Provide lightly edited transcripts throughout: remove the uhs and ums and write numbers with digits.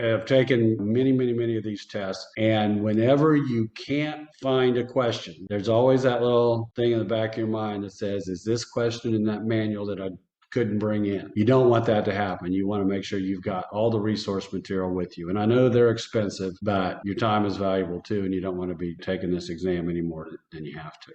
I've taken many of these tests, and whenever you can't find a question, there's always that little thing in the back of your mind that says, is this question in that manual that I couldn't bring in? You don't want that to happen. You want to make sure you've got all the resource material with you. And I know they're expensive, but your time is valuable too, and you don't want to be taking this exam any more than you have to.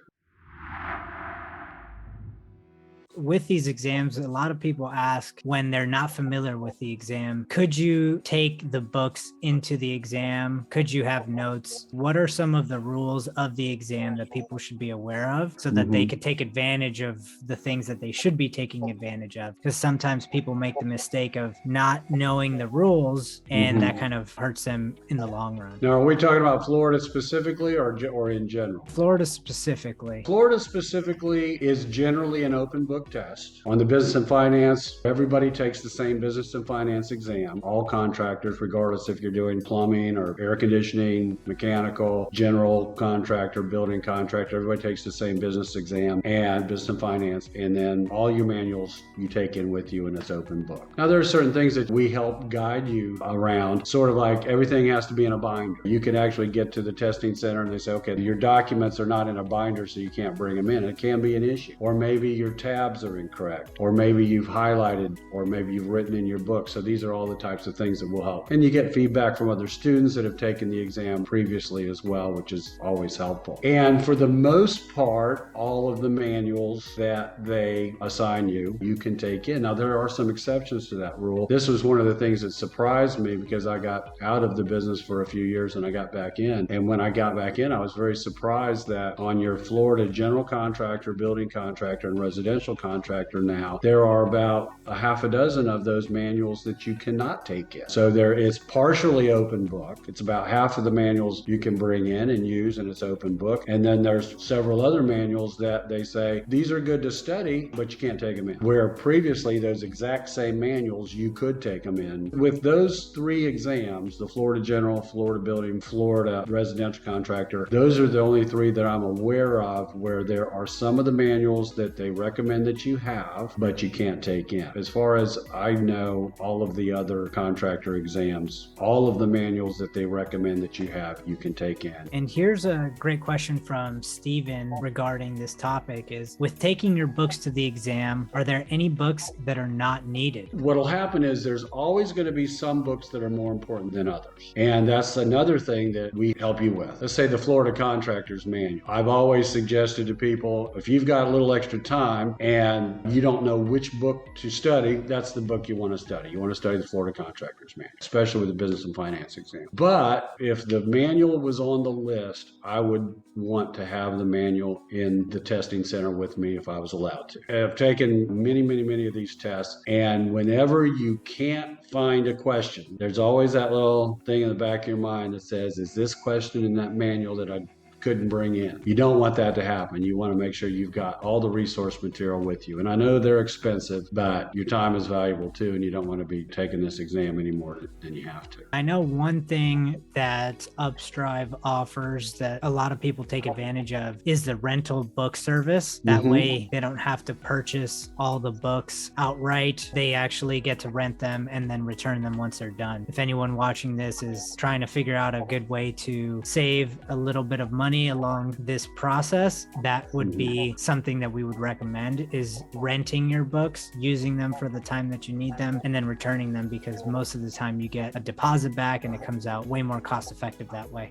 With these exams, a lot of people ask when they're not familiar with the exam, could you take the books into the exam? Could you have notes? What are some of the rules of the exam that people should be aware of so that they could take advantage of the things that they should be taking advantage of? Because sometimes people make the mistake of not knowing the rules, and that kind of hurts them in the long run. Now, are we talking about Florida specifically or in general? Florida specifically. Florida specifically is generally an open book test. On the business and finance, everybody takes the same business and finance exam. All contractors, regardless if you're doing plumbing or air conditioning, mechanical, general contractor, building contractor, everybody takes the same business exam and business and finance. And then all your manuals you take in with you, and it's open book. Now, there are certain things that we help guide you around, sort of like everything has to be in a binder. You can actually get to the testing center and they say, okay, your documents are not in a binder, so you can't bring them in. It can be an issue. Or maybe your tabs are incorrect, or maybe you've highlighted, or maybe you've written in your book. So these are all the types of things that will help. And you get feedback from other students that have taken the exam previously as well, which is always helpful. And for the most part, all of the manuals that they assign you, you can take in. Now, there are some exceptions to that rule. This was one of the things that surprised me because I got out of the business for a few years and I got back in. And when I got back in, I was very surprised that on your Florida general contractor, building contractor, and residential contractor now, there are about a half a dozen of those manuals that you cannot take in. So there is partially open book. It's about half of the manuals you can bring in and use, and it's open book. And then there's several other manuals that they say, these are good to study, but you can't take them in. Where previously those exact same manuals, you could take them in. With those three exams, the Florida General, Florida Building, Florida Residential Contractor, those are the only three that I'm aware of where there are some of the manuals that they recommend that you have, but you can't take in. As far as I know, all of the other contractor exams, all of the manuals that they recommend that you have, you can take in. And here's a great question from Steven regarding this topic is, with taking your books to the exam, are there any books that are not needed? What'll happen is there's always going to be some books that are more important than others. And that's another thing that we help you with. Let's say the Florida Contractor's Manual. I've always suggested to people, if you've got a little extra time and you don't know which book to study, that's the book you want to study. You want to study the Florida Contractor's Manual, especially with the business and finance exam. But if the manual was on the list, I would want to have the manual in the testing center with me if I was allowed to. I've taken many of these tests, and whenever you can't find a question, there's always that little thing in the back of your mind that says, is this question in that manual that I couldn't bring in? You don't want that to happen. You want to make sure you've got all the resource material with you. And I know they're expensive, but your time is valuable too, and you don't want to be taking this exam any more than you have to. I know one thing that Upstryve offers that a lot of people take advantage of is the rental book service. That way they don't have to purchase all the books outright. They actually get to rent them and then return them once they're done. If anyone watching this is trying to figure out a good way to save a little bit of money along this process, that would be something that we would recommend, is renting your books, using them for the time that you need them, and then returning them, because most of the time you get a deposit back and it comes out way more cost effective that way.